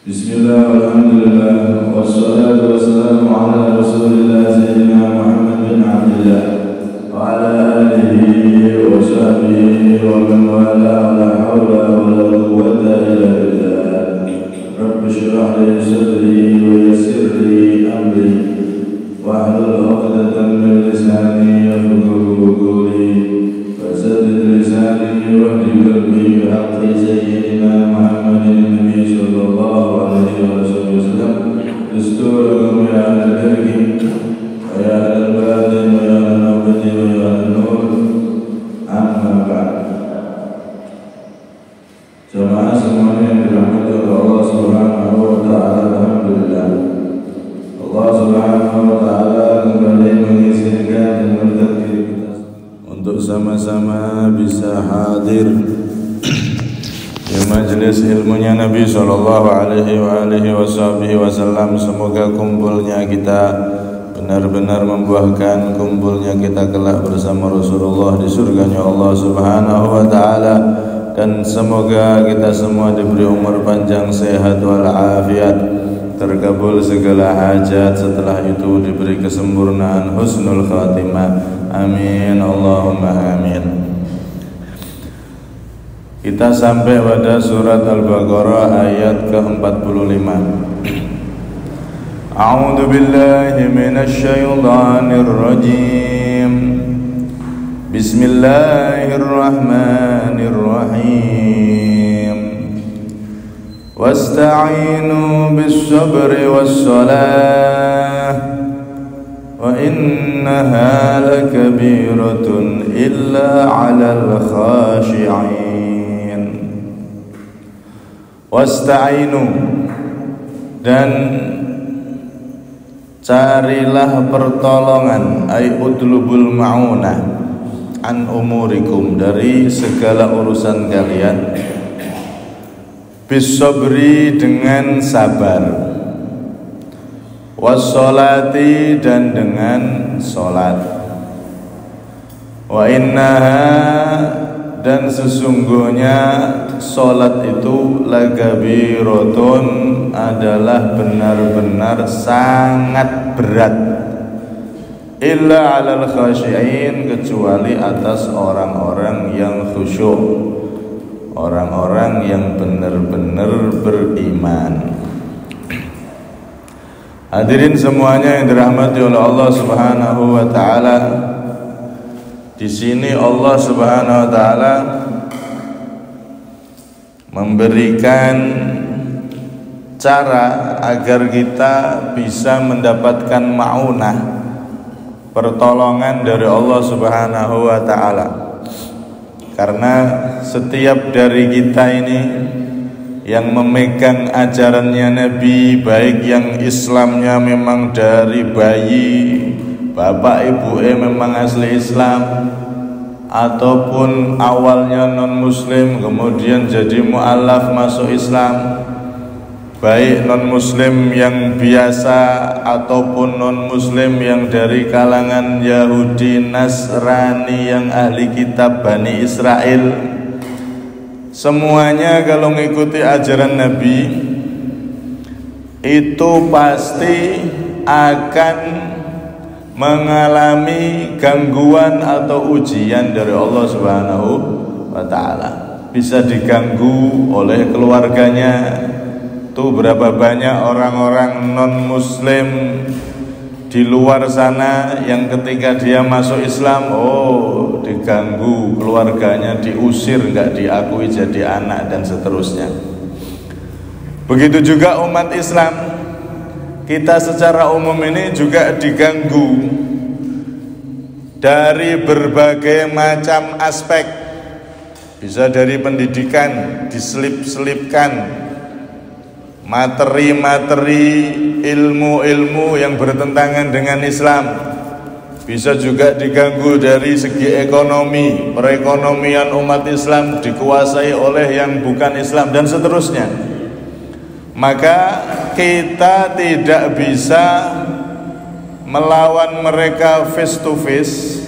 Bismillah, alhamdulillah, wassalatu wassalamu ala rasulillah sayyidina Muhammad bin Abdillah wa ala alihi wa sahbihi wa man wala la hawla wa la quwwata illa billah. Rabbi shrah li sadri wa yassir li amri wahlul 'uqdatam min lisani yafqahu qawli wasaddid lisani wa hdil qalbi bihaqqi sayyidina Muhammadin nabi sallallahu alaihi wasallam. Dusturakum ya ahlal dargi wa ya ahlal batin wa ya ahlal nabati wa ya ahlal nur, amma ba'd. Jamaah semuanya yang dirahmati oleh Allah Subhanahu wa ta'ala, alhamdulillah Allah Subhanahu wa ta'ala kembali mengizinkan dan mentakdir kita untuk sama-sama bisa hadir di majelis ilmunya Nabi sallallahu alaihi wasallam. Semoga kumpulnya kita benar-benar membuahkan kumpulnya kita kelak bersama Rasulullah di surganya Allah Subhanahu wa ta'ala. Dan semoga kita semua diberi umur panjang, sehat walafiat, terkabul segala hajat, setelah itu diberi kesempurnaan husnul khatimah. Amin Allahumma amin. Kita sampai pada surat Al-Baqarah ayat ke-45. A'udzu billahi minasy syaithanir rajim. Bismillahirrahmanirrahim. Wasta'inu bis-sabri was-salah wa innaha lakabiratun illa 'alal khashi'in. Wasta'inu, dan carilah pertolongan, ay utlubul ma'unah, an umurikum, dari segala urusan kalian, bis-sabri, dengan sabar, was-salati, dan dengan salat, wa innaha, dan sesungguhnya salat itu, lagabiratun, adalah benar-benar sangat berat, illa 'alal khashi'in, kecuali atas orang-orang yang khusyuk, orang-orang yang benar-benar beriman. Hadirin semuanya yang dirahmati oleh Allah Subhanahu wa ta'ala, di sini Allah Subhanahu wa ta'ala memberikan cara agar kita bisa mendapatkan ma'unah, pertolongan dari Allah Subhanahu wa ta'ala. Karena setiap dari kita ini yang memegang ajarannya Nabi, baik yang Islamnya memang dari bayi, bapak ibu memang asli Islam, ataupun awalnya non muslim kemudian jadi mu'alaf masuk Islam, baik non muslim yang biasa ataupun non muslim yang dari kalangan Yahudi, Nasrani, yang ahli kitab Bani Israel, semuanya kalau mengikuti ajaran Nabi itu pasti akan mengalami gangguan atau ujian dari Allah Subhanahu wa ta'ala. Bisa diganggu oleh keluarganya. Tuh berapa banyak orang-orang non muslim di luar sana yang ketika dia masuk Islam, oh diganggu keluarganya, diusir, nggak diakui jadi anak, dan seterusnya. Begitu juga umat Islam, kita secara umum ini juga diganggu dari berbagai macam aspek. Bisa dari pendidikan, diselip-selipkan materi-materi ilmu-ilmu yang bertentangan dengan Islam. Bisa juga diganggu dari segi ekonomi, perekonomian umat Islam dikuasai oleh yang bukan Islam, dan seterusnya. Maka kita tidak bisa melawan mereka face to face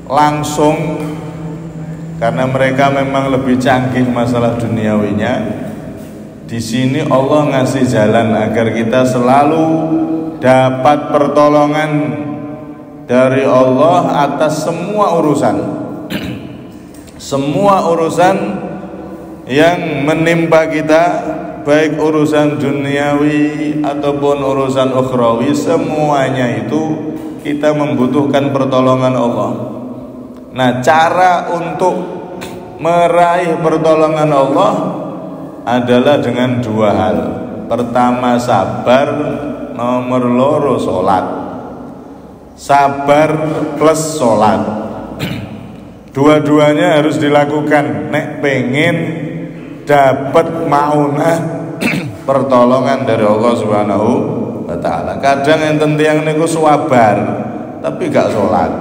langsung, karena mereka memang lebih canggih masalah duniawinya. Di sini Allah ngasih jalan agar kita selalu dapat pertolongan dari Allah atas semua urusan. Semua urusan yang menimpa kita, baik urusan duniawi ataupun urusan ukhrawi, semuanya itu kita membutuhkan pertolongan Allah. Nah, cara untuk meraih pertolongan Allah adalah dengan dua hal. Pertama sabar, nomor loro salat. Sabar plus salat. Dua-duanya harus dilakukan nek pengen dapat maunah pertolongan dari Allah Subhanahu wa taala. Kadang enten tiyang niku sabar tapi gak salat.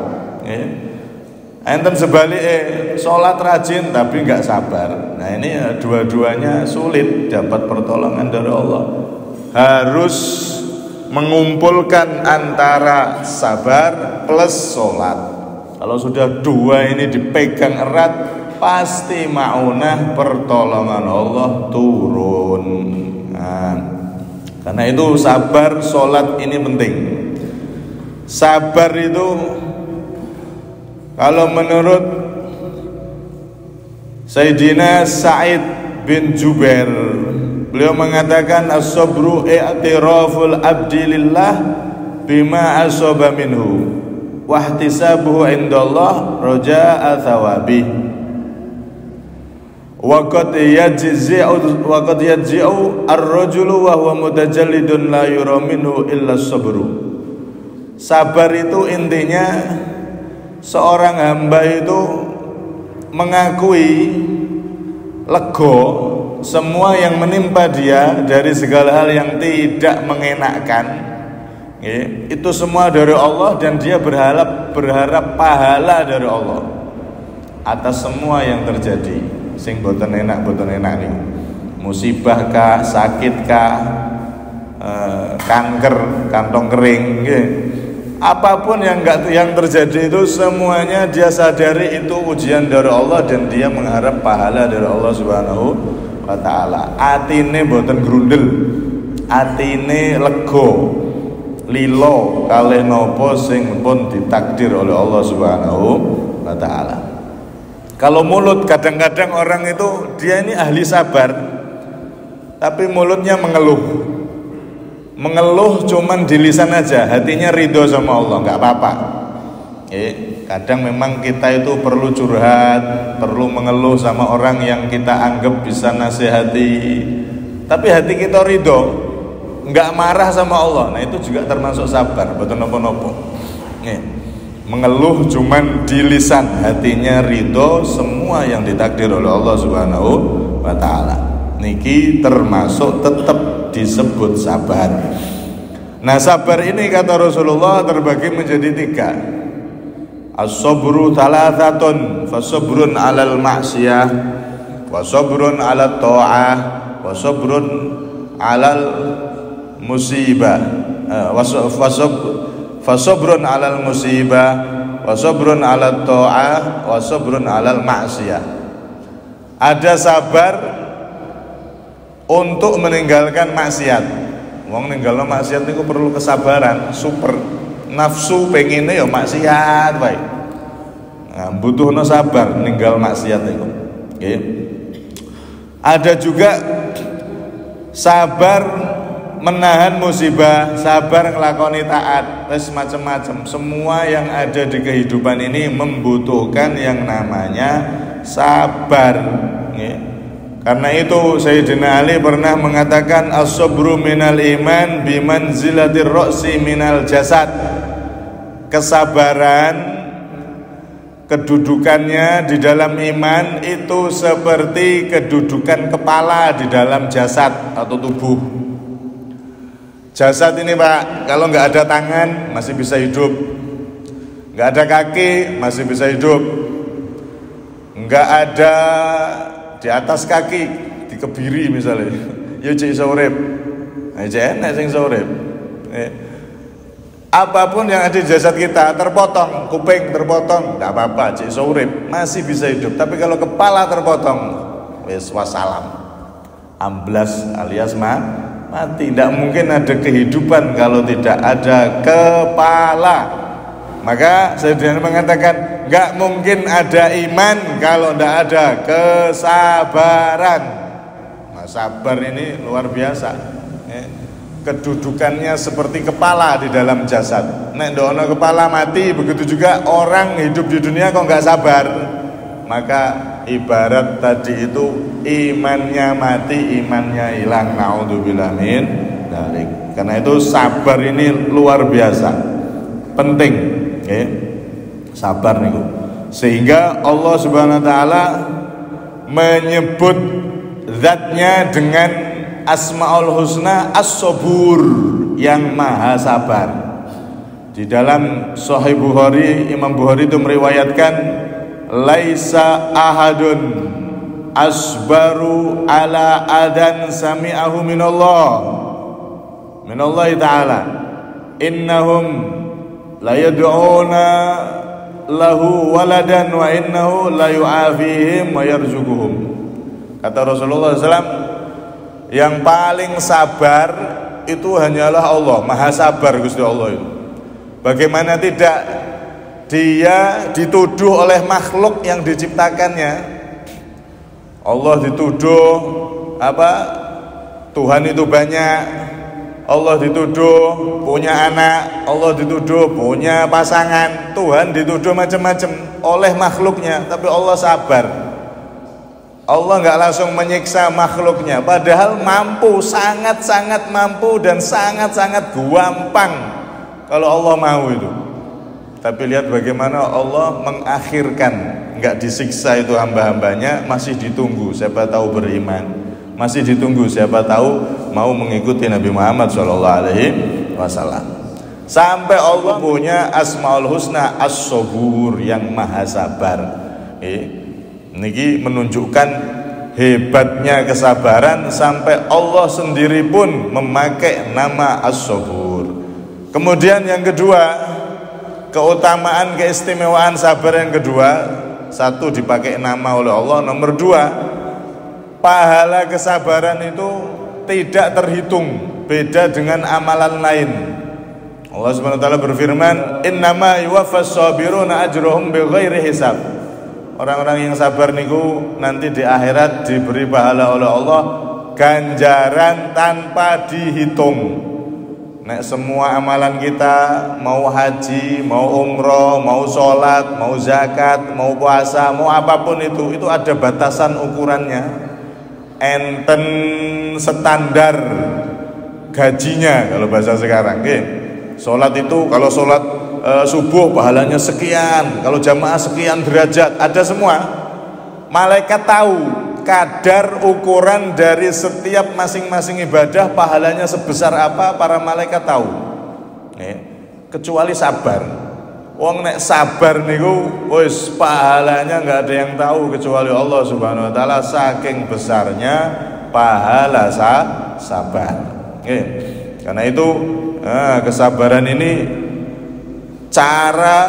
Enten sebaliknya sholat rajin tapi nggak sabar. Nah ini dua-duanya sulit dapat pertolongan dari Allah. Harus mengumpulkan antara sabar plus sholat. Kalau sudah dua ini dipegang erat, pasti ma'unah pertolongan Allah turun. Nah, karena itu sabar, sholat ini penting. Sabar itu kalau menurut Sayyidina Sa'id bin Jubair, beliau mengatakan as-sabru i'tiraful abdi lillah bima asaba minhu wa ihtisabuhu indallah raja'a thawabih wa qad yajzi'u ar-rajulu wa huwa mutajallidun la yura minhu illa as-sabru. Sabar itu intinya seorang hamba itu mengakui lego semua yang menimpa dia dari segala hal yang tidak mengenakkan, itu semua dari Allah, dan dia berharap pahala dari Allah atas semua yang terjadi. Sing boten enak nih, musibah kah, sakit kah, kanker, kantong kering, apapun yang terjadi itu semuanya dia sadari itu ujian dari Allah, dan dia mengharap pahala dari Allah Subhanahu wa taala. Atine boten grundel, atine lego, lilo kalih napa sing pun ditakdir oleh Allah Subhanahu wa taala. Kalau mulut, kadang-kadang orang itu dia ini ahli sabar tapi mulutnya mengeluh cuman di lisan aja, hatinya ridho sama Allah, nggak apa-apa. Kadang memang kita itu perlu curhat, perlu mengeluh sama orang yang kita anggap bisa nasihati, tapi hati kita ridho, nggak marah sama Allah. Nah itu juga termasuk sabar, betul nopo-nopo. Mengeluh cuman di lisan, hatinya ridho semua yang ditakdir oleh Allah Subhanahu wa taala. Niki termasuk tetap disebut sabar. Nah sabar ini kata Rasulullah terbagi menjadi tiga. As-sabru thalathatun, fasabrun 'alal ma'siyah, wa sabrun 'alat ta'ah, wa sabrun 'alal musibah, fasabrun 'alal musibah, wa sabrun 'alat ta'ah, wa sabrun 'alal ma'siyah. Ada sabar untuk meninggalkan maksiat. Wong ninggalno maksiat niku perlu kesabaran, super. Nafsu pengennya ya maksiat wae. Nah, butuhno sabar ninggal maksiat niku. Nggih. Ada juga sabar menahan musibah, sabar nglakoni taat, wis macam-macam. Semua yang ada di kehidupan ini membutuhkan yang namanya sabar. Nggih. Karena itu Sayyidina Ali pernah mengatakan as-sabru minal iman bimanzilatir ra'si minal jasad. Kesabaran kedudukannya di dalam iman itu seperti kedudukan kepala di dalam jasad atau tubuh. Jasad ini Pak, kalau nggak ada tangan masih bisa hidup, nggak ada kaki masih bisa hidup, nggak ada di atas kaki dikebiri misalnya, ya cek iso urip. Nah, cek enak sing iso urip. Apapun yang ada di jasad kita terpotong, kuping terpotong, enggak apa-apa, cek iso urip, masih bisa hidup. Tapi kalau kepala terpotong, wis wassalam. amblas alias mati. Tidak mungkin ada kehidupan kalau tidak ada kepala. Maka Sayyidina mengatakan nggak mungkin ada iman kalau tidak ada kesabaran. Nah, sabar ini luar biasa. Kedudukannya seperti kepala di dalam jasad. Nek ndono kepala mati, begitu juga orang hidup di dunia kok nggak sabar. Maka ibarat tadi itu imannya mati, imannya hilang. Naudzubillah min dzalik. Karena itu sabar ini luar biasa, penting. Sabar niku. Sehingga Allah Subhanahu wa taala menyebut zatnya dengan Asmaul Husna As-Sabur, yang maha sabar. Di dalam Sahih Bukhari, Imam Bukhari itu meriwayatkan laisa ahadun asbaru ala adan sami'ahu minallahi ta'ala innahum la yad'una lahu waladan wa innahu la yu'afihim wa yarzuquhum. Kata Rasulullah SAW, yang paling sabar itu hanyalah Allah, maha sabar Gusti Allah itu. Bagaimana tidak dia dituduh oleh makhluk yang diciptakannya. Allah dituduh apa? Tuhan itu banyak. Allah dituduh punya anak, Allah dituduh punya pasangan. Tuhan dituduh macam-macam oleh makhluknya, tapi Allah sabar. Allah nggak langsung menyiksa makhluknya, padahal mampu, sangat-sangat mampu dan sangat-sangat gampang kalau Allah mau itu. Tapi lihat bagaimana Allah mengakhirkan, nggak disiksa itu hamba-hambanya, masih ditunggu siapa tahu beriman, masih ditunggu siapa tahu mau mengikuti Nabi Muhammad SAW. Sampai Allah punya Asmaul Husna As-Sabur, yang maha sabar. Niki menunjukkan hebatnya kesabaran sampai Allah sendiri pun memakai nama As-Sabur. Kemudian yang kedua, keutamaan keistimewaan sabar yang kedua, satu dipakai nama oleh Allah, nomor dua, pahala kesabaran itu tidak terhitung, beda dengan amalan lain. Allah Subhanahu wa taala berfirman, "Innama yuwaffas sabiruna ajrahum bighairi hisab." Orang-orang yang sabar niku nanti di akhirat diberi pahala oleh Allah ganjaran tanpa dihitung. Nek semua amalan kita, mau haji, mau umroh, mau sholat, mau zakat, mau puasa, mau apapun itu ada batasan ukurannya. Enten standar gajinya kalau bahasa sekarang. Sholat itu kalau sholat subuh pahalanya sekian, kalau jamaah sekian derajat, ada semua. Malaikat tahu kadar ukuran dari setiap masing-masing ibadah pahalanya sebesar apa, para malaikat tahu. Kecuali sabar. Wong nek sabar niku wis pahalanya nggak ada yang tahu kecuali Allah Subhanahu wa taala, saking besarnya pahala sabar. Karena itu kesabaran ini cara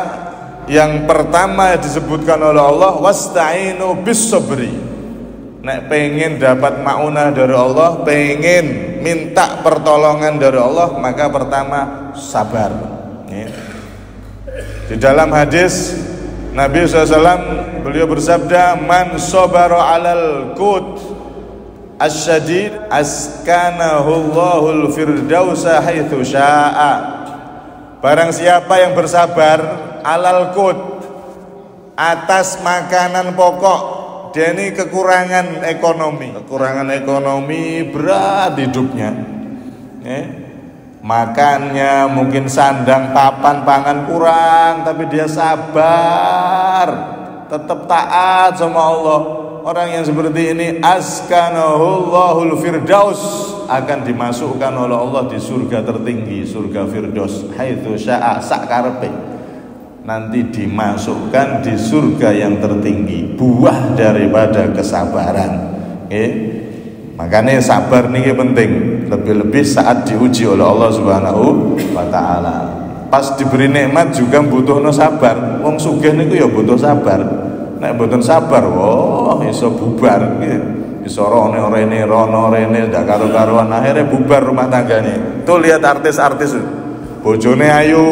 yang pertama disebutkan oleh Allah, wasta'inu bis sabri. Nek pengen dapat maunah dari Allah, pengen minta pertolongan dari Allah, maka pertama sabar. Di dalam hadis Nabi SAW beliau bersabda, man sabara alal qut asyadid askanahu Allahul firdausa haitsu syaa. Barang siapa yang bersabar alal qut, atas makanan pokok, dia ini kekurangan ekonomi berat hidupnya, makannya mungkin sandang papan pangan kurang, tapi dia sabar, tetap taat sama Allah. Orang yang seperti ini askanahullahul firdaus, akan dimasukkan oleh Allah di surga tertinggi, surga firdaus, haitsu syaa, sak karepe. Nanti dimasukkan di surga yang tertinggi, buah daripada kesabaran. Makanya sabar niki penting, lebih-lebih saat diuji oleh Allah Subhanahu wa taala. Pas diberi nikmat juga butuhno sabar. Wong sugih niku ya butuh sabar. Nek mboten sabar, iso bubar. Isoro rene rono rene ndak karo-karuan, akhirnya bubar rumah tangganya. Tuh lihat artis-artis itu. Bojone ayu,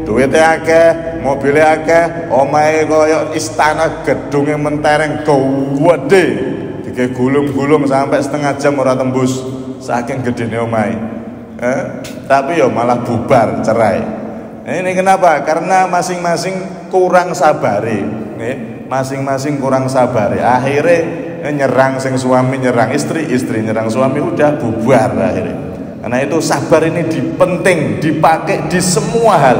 duwite akeh, mobile akeh, omahe kaya istana gedunge mentereng gede. Dike gulung-gulung sampai setengah jam ora tembus saking gedene omahe. Tapi ya malah bubar, cerai. Ini kenapa? Karena masing-masing kurang sabare, masing-masing kurang sabare. Akhirnya nyerang sing suami, nyerang istri, istri nyerang suami, udah bubar akhirnya. Karena itu sabar ini penting dipakai di semua hal,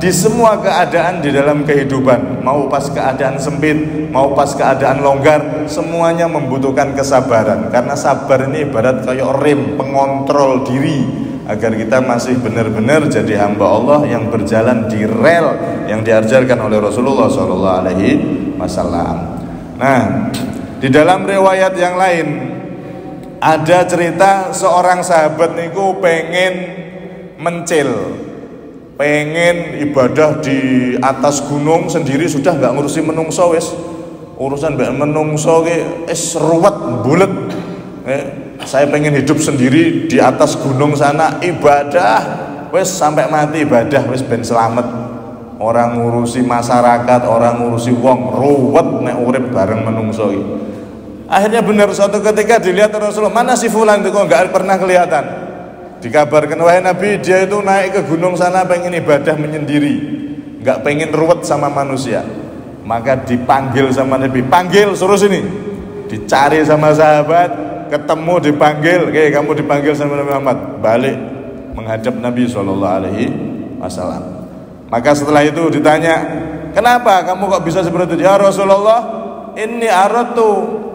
di semua keadaan di dalam kehidupan. Mau pas keadaan sempit, mau pas keadaan longgar, semuanya membutuhkan kesabaran. Karena sabar ini ibarat kayak rem pengontrol diri agar kita masih benar-benar jadi hamba Allah yang berjalan di rel yang diajarkan oleh Rasulullah SAW. Nah, di dalam riwayat yang lain ada cerita seorang sahabat niku pengen mencil, pengen ibadah di atas gunung sendiri, sudah nggak ngurusi menungso wis. Urusan mbak menungso ki ruwet bulet. Saya pengen hidup sendiri di atas gunung sana, ibadah wis sampai mati, ibadah wis ben selamat. Orang ngurusi masyarakat, orang ngurusi wong, ruwet nek urip bareng menungso iki. Akhirnya benar suatu ketika dilihat Rasulullah, mana si fulan itu kok nggak pernah kelihatan. Dikabarkan wahai Nabi, dia itu naik ke gunung sana pengen ibadah menyendiri, nggak pengen ruwet sama manusia. Maka dipanggil sama Nabi, panggil suruh sini. Dicari sama sahabat, ketemu dipanggil, kayak kamu dipanggil sama Nabi Muhammad, balik menghadap Nabi SAW. Maka setelah itu ditanya, kenapa kamu kok bisa seperti itu? Ya Rasulullah, inni aratu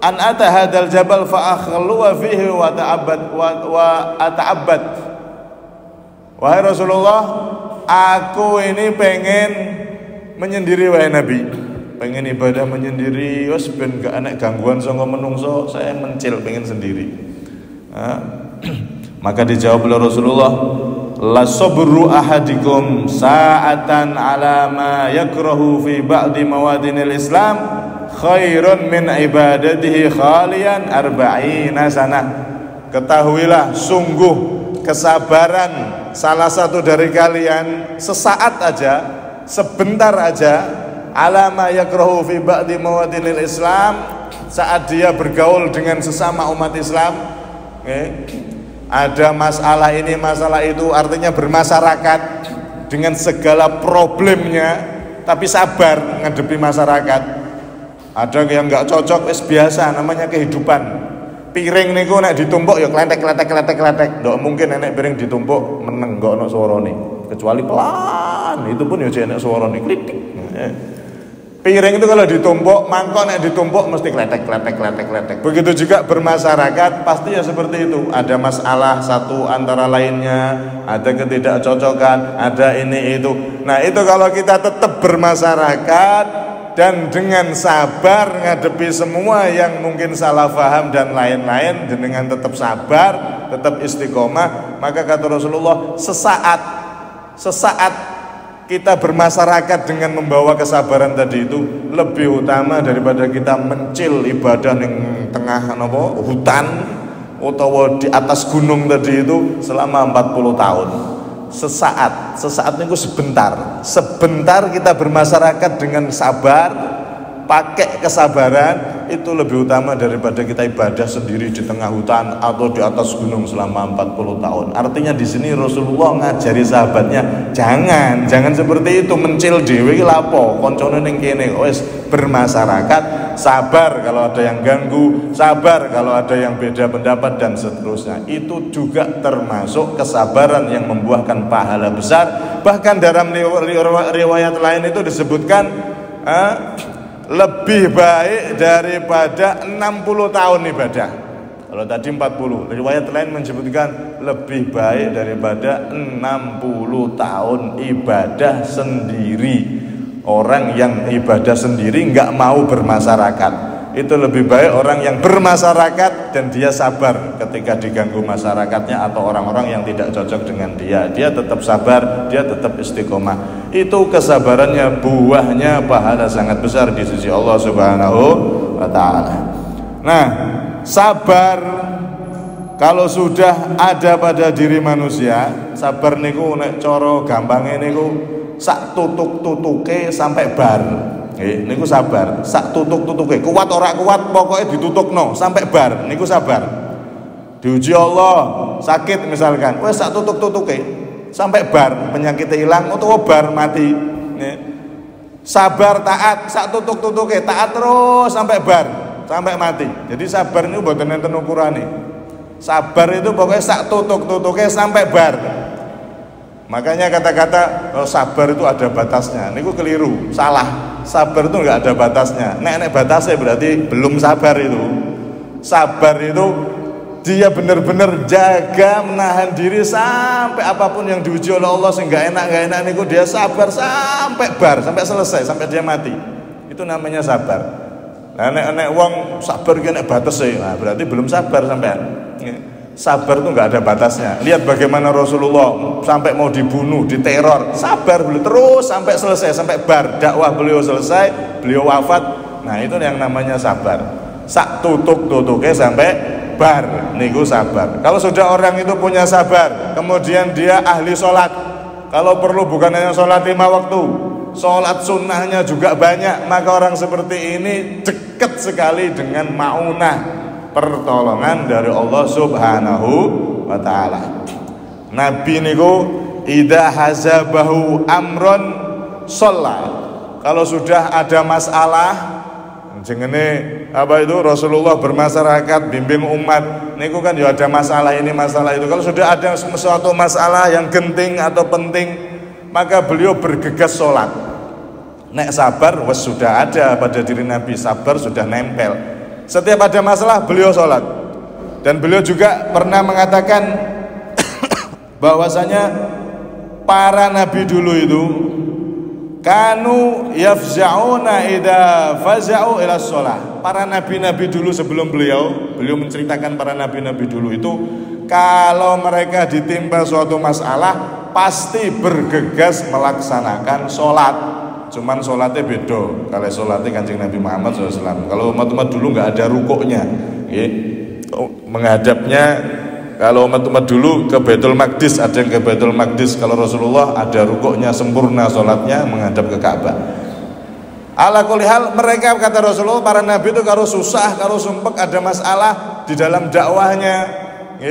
an ata hadal jabal fa akhluwa fihi wa ata'abbad. Wahai Rasulullah, aku ini pengen menyendiri wahai Nabi, pengen ibadah menyendiri, wes ben gak enak gangguan saka menungso, saya mencil pengen sendiri. Maka dijawab oleh Rasulullah, la sabru ahadikum sa'atan ala ma yakrahu fi ba'di mawadinil Islam khairun min ibadatihi khalian arba'ina sanah. Ketahuilah, sungguh kesabaran salah satu dari kalian sesaat aja, sebentar aja, ala ma yakrahu fi ba'di mawadinil Islam, saat dia bergaul dengan sesama umat Islam, ada masalah ini, masalah itu, artinya bermasyarakat dengan segala problemnya, tapi sabar ngadepi masyarakat. Ada yang nggak cocok, es biasa, namanya kehidupan. Piring niku nek ditumpuk ya kletek. Ndak mungkin nek piring ditumpuk meneng nggak ono suarane, kecuali pelan, itu pun ya enek suarane klitik. Piring itu kalau ditumpuk, mangkok nek ditumpuk mesti kletek. Begitu juga bermasyarakat, pasti ya seperti itu. Ada masalah satu antara lainnya, ada ketidakcocokan, ada ini itu. Nah, itu kalau kita tetap bermasyarakat dan dengan sabar ngadepi semua yang mungkin salah paham dan lain-lain, dengan tetap sabar, tetap istiqomah, maka kata Rasulullah, sesaat kita bermasyarakat dengan membawa kesabaran tadi itu lebih utama daripada kita mencil ibadah di tengah hutan atau di atas gunung tadi itu selama 40 tahun. Sesaat itu sebentar kita bermasyarakat dengan sabar, pakai kesabaran, itu lebih utama daripada kita ibadah sendiri di tengah hutan atau di atas gunung selama 40 tahun. Artinya di sini Rasulullah ngajari sahabatnya, jangan seperti itu, mencil dhewe iki lapo, koncone ning kene wis bermasyarakat, sabar kalau ada yang ganggu, sabar kalau ada yang beda pendapat dan seterusnya. Itu juga termasuk kesabaran yang membuahkan pahala besar. Bahkan dalam riwayat lain itu disebutkan lebih baik daripada 60 tahun ibadah. Kalau tadi 40, riwayat lain menyebutkan lebih baik daripada 60 tahun ibadah sendiri. Orang yang ibadah sendiri nggak mau bermasyarakat, itu lebih baik orang yang bermasyarakat dan dia sabar ketika diganggu masyarakatnya atau orang-orang yang tidak cocok dengan dia. Dia tetap sabar, dia tetap istiqomah. Itu kesabarannya, buahnya pahala sangat besar di sisi Allah Subhanahu wa ta'ala. Nah, sabar kalau sudah ada pada diri manusia, sabar niku nek cara gampange niku sak tutuk-tutuke sampai bar. Nggih, niku sabar. Sak tutuk-tutuke, kuat ora kuat pokoknya ditutukno sampai bar. Niku sabar. Diuji Allah, sakit misalkan, wes sak tutuk-tutuke sampai bar, penyakitnya hilang utawa bar mati. Nggih. Sabar taat, sak tutuk-tutuke taat terus sampai bar, sampai mati. Jadi sabar niku mboten enten ukurane. Sabar itu pokoknya sak tutuk-tutuke sampai bar. Makanya kata-kata sabar itu ada batasnya. Niku keliru, salah. Sabar itu enggak ada batasnya. Nek batasnya berarti belum sabar itu. Sabar itu dia benar-benar jaga menahan diri sampai apapun yang diuji oleh Allah sehingga enggak enak niku dia sabar sampai bar, sampai selesai, sampai dia mati. Itu namanya sabar. Nah, nek wong sabar ki nek batese, nah berarti belum sabar sampean. Sabar itu enggak ada batasnya. Lihat bagaimana Rasulullah sampai mau dibunuh, diteror, sabar beliau terus sampai selesai, sampai bar, dakwah beliau selesai, beliau wafat. Nah, itu yang namanya sabar. Sak tutuk-tutuke sampai bar, niku sabar. Kalau sudah orang itu punya sabar, kemudian dia ahli sholat, kalau perlu bukan hanya sholat 5 waktu, sholat sunnahnya juga banyak, maka orang seperti ini dekat sekali dengan maunah, pertolongan dari Allah Subhanahu wa ta'ala. Nabi niku idza hazabahu amron sholat. Kalau sudah ada masalah, jengene apa itu Rasulullah bermasyarakat bimbing umat niku kan ya ada masalah ini masalah itu. Kalau sudah ada suatu masalah yang genting atau penting, maka beliau bergegas sholat. Nek sabar wes sudah ada pada diri Nabi, sabar sudah nempel. Setiap ada masalah beliau sholat. Dan beliau juga pernah mengatakan bahwasanya para nabi dulu itu kanu yafza'una idza faza'u ila shalah. Para nabi-nabi dulu sebelum beliau menceritakan para nabi-nabi dulu itu kalau mereka ditimpa suatu masalah pasti bergegas melaksanakan sholat. Cuman sholatnya beda. Kalau sholatnya Kanjeng Nabi Muhammad SAW, kalau umat-umat dulu nggak ada rukuknya, menghadapnya. Kalau umat-umat dulu ke Baitul Maqdis, ada yang ke Baitul Maqdis. Kalau Rasulullah ada rukuknya sempurna, sholatnya menghadap ke Ka'bah. Ala kulli hal, mereka kata Rasulullah, para nabi itu kalau susah, kalau sumpek, ada masalah di dalam dakwahnya,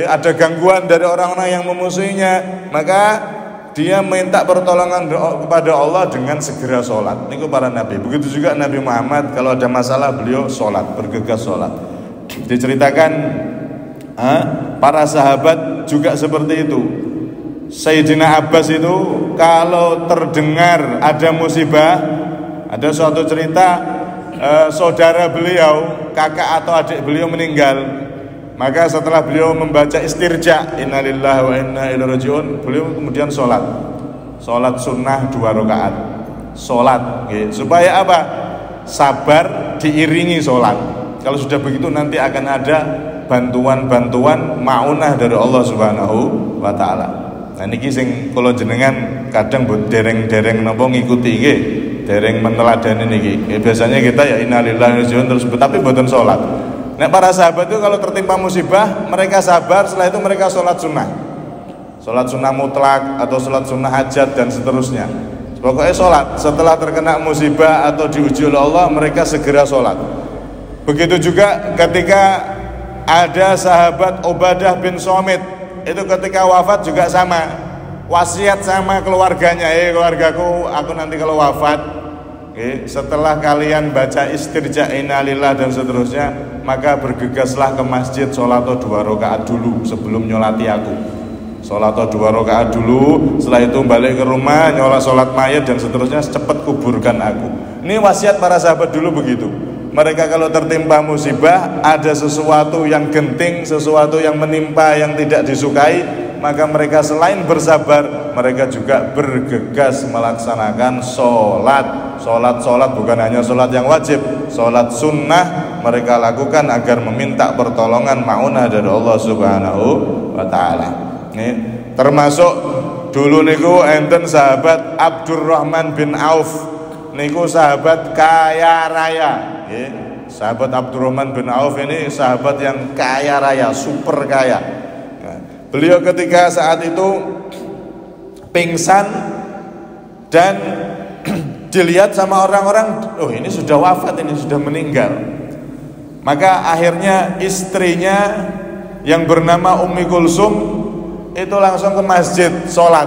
ada gangguan dari orang-orang yang memusuhinya, maka dia minta pertolongan kepada Allah dengan segera sholat. Ini para nabi. Begitu juga Nabi Muhammad, kalau ada masalah beliau sholat, bergegas sholat. Diceritakan para sahabat juga seperti itu. Sayyidina Abbas itu kalau terdengar ada musibah, ada suatu cerita saudara beliau, kakak atau adik beliau meninggal, maka setelah beliau membaca istirja, innalillahi wa inna ilaihi rajiun, beliau kemudian sholat sunnah 2 rakaat. Sholat, supaya apa? Sabar diiringi sholat. Kalau sudah begitu nanti akan ada bantuan-bantuan maunah dari Allah Subhanahu wa ta'ala. Nah niki sing kula jenengan kadang dereng-dereng napa ngikuti nggih, dereng meneladani niki. Biasanya kita ya innalillahi wa inna ilaihi rajiun terus tapi mboten salat. Nek para sahabat itu kalau tertimpa musibah, mereka sabar, setelah itu mereka sholat sunnah. Sholat sunnah mutlak atau sholat sunnah hajat dan seterusnya. Pokoknya sholat, setelah terkena musibah atau diuji oleh Allah, mereka segera sholat. Begitu juga ketika ada sahabat Ubadah bin Somit, itu ketika wafat juga sama, wasiat sama keluarganya, keluargaku, aku nanti kalau wafat, setelah kalian baca istirja innalillah dan seterusnya, maka bergegaslah ke masjid, sholat 2 rakaat dulu sebelum nyolati aku. Sholat 2 rakaat dulu, setelah itu balik ke rumah, sholat mayat dan seterusnya, cepat kuburkan aku. Ini wasiat para sahabat dulu begitu. Mereka kalau tertimpa musibah, ada sesuatu yang genting, sesuatu yang menimpa yang tidak disukai, maka mereka selain bersabar, mereka juga bergegas melaksanakan sholat. Sholat bukan hanya sholat yang wajib, sholat sunnah mereka lakukan agar meminta pertolongan maunah dari Allah Subhanahu wa ta'ala. Termasuk dulu niku enten sahabat Abdurrahman bin Auf, niku sahabat kaya raya. ya. Sahabat Abdurrahman bin Auf ini sahabat yang kaya raya, super kaya. Nah, beliau ketika saat itu pingsan dan dilihat sama orang-orang, oh ini sudah wafat, ini sudah meninggal. Maka akhirnya istrinya yang bernama Ummi Kulsum itu langsung ke masjid sholat,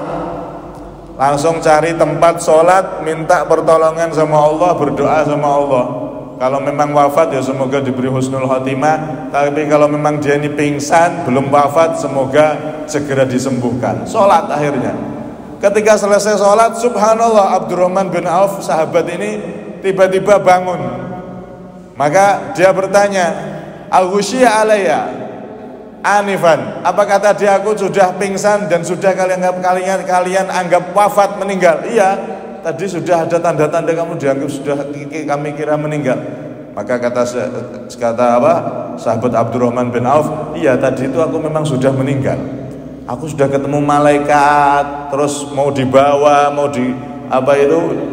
langsung cari tempat sholat, minta pertolongan sama Allah, berdoa sama Allah. Kalau memang wafat ya semoga diberi husnul khotimah, tapi kalau memang dia ini pingsan belum wafat semoga segera disembuhkan. Sholat akhirnya. Ketika selesai sholat, subhanallah, Abdurrahman bin Auf sahabat ini tiba-tiba bangun. Maka dia bertanya, al-ghusyiya alayya anifan, apa kata dia aku sudah pingsan dan sudah kalian anggap wafat, meninggal? Iya, tadi sudah ada tanda-tanda kamu dianggap sudah kami kira meninggal. Maka kata sahabat Abdurrahman bin Auf, iya tadi itu aku memang sudah meninggal. Aku sudah ketemu malaikat, terus mau dibawa, mau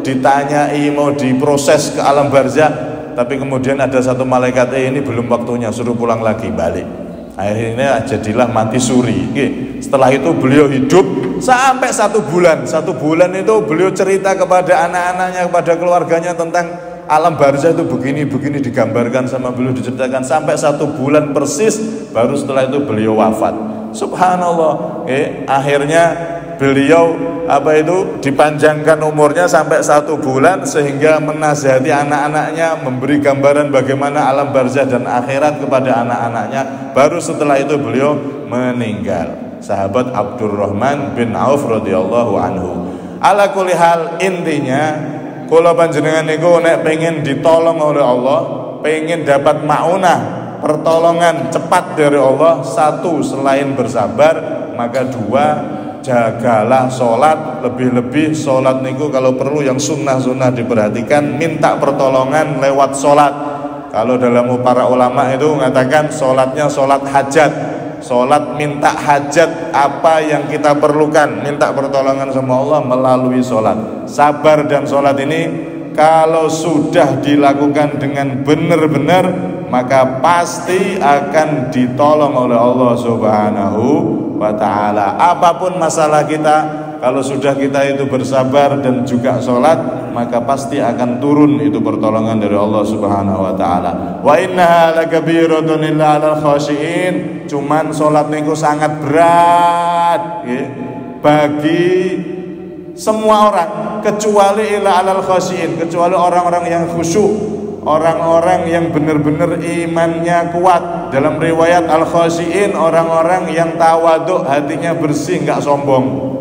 ditanyai, mau diproses ke alam barzah. Tapi kemudian ada satu malaikat, ini belum waktunya, suruh pulang lagi, balik. Akhirnya jadilah mati suri. Setelah itu beliau hidup sampai 1 bulan. 1 bulan itu beliau cerita kepada anak-anaknya, kepada keluarganya tentang alam barzah itu begini-begini, digambarkan sama beliau, diceritakan sampai 1 bulan persis. Baru setelah itu beliau wafat. Subhanallah. Akhirnya beliau dipanjangkan umurnya sampai 1 bulan sehingga menasihati anak-anaknya, memberi gambaran bagaimana alam barzah dan akhirat kepada anak-anaknya. Baru setelah itu beliau meninggal. Sahabat Abdurrahman bin Auf radhiyallahu anhu. Ala kulli hal, intinya kula panjenengan niku nek pengen ditolong oleh Allah, pengen dapat maunah, pertolongan cepat dari Allah, 1 selain bersabar, maka 2 jagalah sholat. Lebih-lebih sholat niku kalau perlu yang sunnah-sunnah diperhatikan, minta pertolongan lewat sholat. Kalau dalam para ulama itu mengatakan sholatnya sholat hajat, sholat minta hajat, apa yang kita perlukan, minta pertolongan sama Allah melalui sholat. Sabar dan sholat ini kalau sudah dilakukan dengan benar-benar, maka pasti akan ditolong oleh Allah Subhanahu wa ta'ala. Apapun masalah kita, kalau sudah kita itu bersabar dan juga sholat, maka pasti akan turun itu pertolongan dari Allah Subhanahu wa ta'ala. Wa innaha lakabiratun illa 'alal khashiin. Cuman sholat niku sangat berat bagi semua orang, kecuali illa 'alal khashiin, kecuali orang-orang yang khusyuk, orang-orang yang benar-benar imannya kuat. Dalam riwayat al-khasyiin, orang-orang yang tawaduk, hatinya bersih, enggak sombong.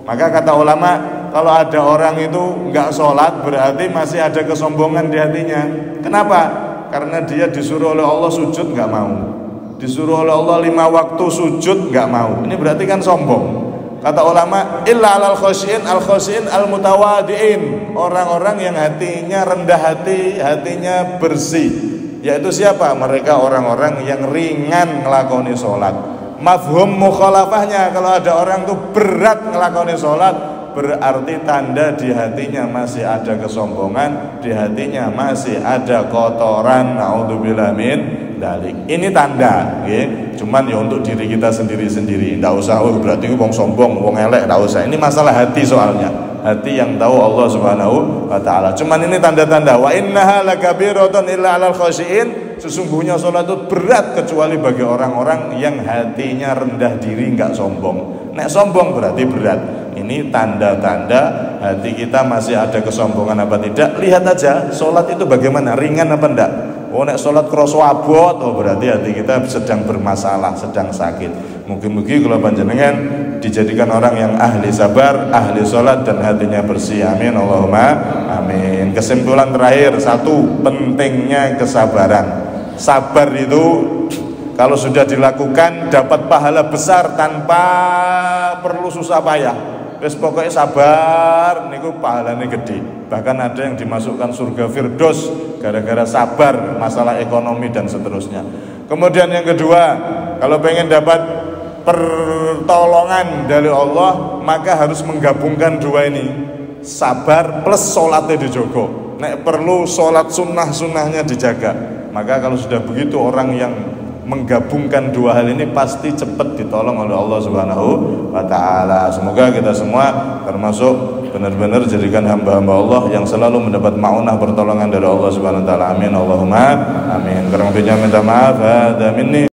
Maka kata ulama, kalau ada orang itu enggak sholat, berarti masih ada kesombongan di hatinya. Kenapa? Karena dia disuruh oleh Allah sujud enggak mau, disuruh oleh Allah 5 waktu sujud enggak mau. Ini berarti kan sombong. Kata ulama, illa 'alal khasyiin, al-khasyiin al-mutawadiin, orang-orang yang hatinya rendah hati, hatinya bersih. Yaitu siapa? Mereka orang-orang yang ringan ngelakoni sholat. Mafhum mukhalafahnya, kalau ada orang tuh berat ngelakoni sholat, berarti tanda di hatinya masih ada kesombongan, di hatinya masih ada kotoran. Naudzubillah min dalik. Ini tanda, cuman ya untuk diri kita sendiri-sendiri. Nggak usah, oh berarti wong sombong, wong elek, nggak usah. Ini masalah hati soalnya. Hati yang tahu Allah Subhanahu wa ta'ala. Cuman ini tanda-tanda. Wa innaha lakabiratun illa 'alal khasyiin. Sesungguhnya sholat itu berat kecuali bagi orang-orang yang hatinya rendah diri, nggak sombong. Nek sombong berarti berat. Ini tanda-tanda hati kita masih ada kesombongan apa tidak. Lihat aja sholat itu bagaimana, ringan apa enggak. Oh nek sholat kroso abot, oh berarti hati kita sedang bermasalah, sedang sakit. Mungkin-mungkin kalau panjenengan dijadikan orang yang ahli sabar, ahli sholat dan hatinya bersih. Amin Allahumma amin. Kesimpulan terakhir, 1, pentingnya kesabaran. Sabar itu kalau sudah dilakukan dapat pahala besar tanpa perlu susah payah. Wis pokoknya sabar niku pahalane gede. Bahkan ada yang dimasukkan surga Firdaus gara-gara sabar masalah ekonomi dan seterusnya. Kemudian yang kedua, kalau pengen dapat pertolongan dari Allah, maka harus menggabungkan 2 ini. Sabar plus sholatnya dijogo. nek perlu sholat sunnah-sunnahnya dijaga. Maka kalau sudah begitu orang yang menggabungkan dua hal ini pasti cepat ditolong oleh Allah Subhanahu wa taala. Semoga kita semua termasuk benar-benar jadikan hamba-hamba Allah yang selalu mendapat maunah pertolongan dari Allah Subhanahu wa taala. Amin Allahumma amin. Kurang lebihnya minta maaf. Hada minni.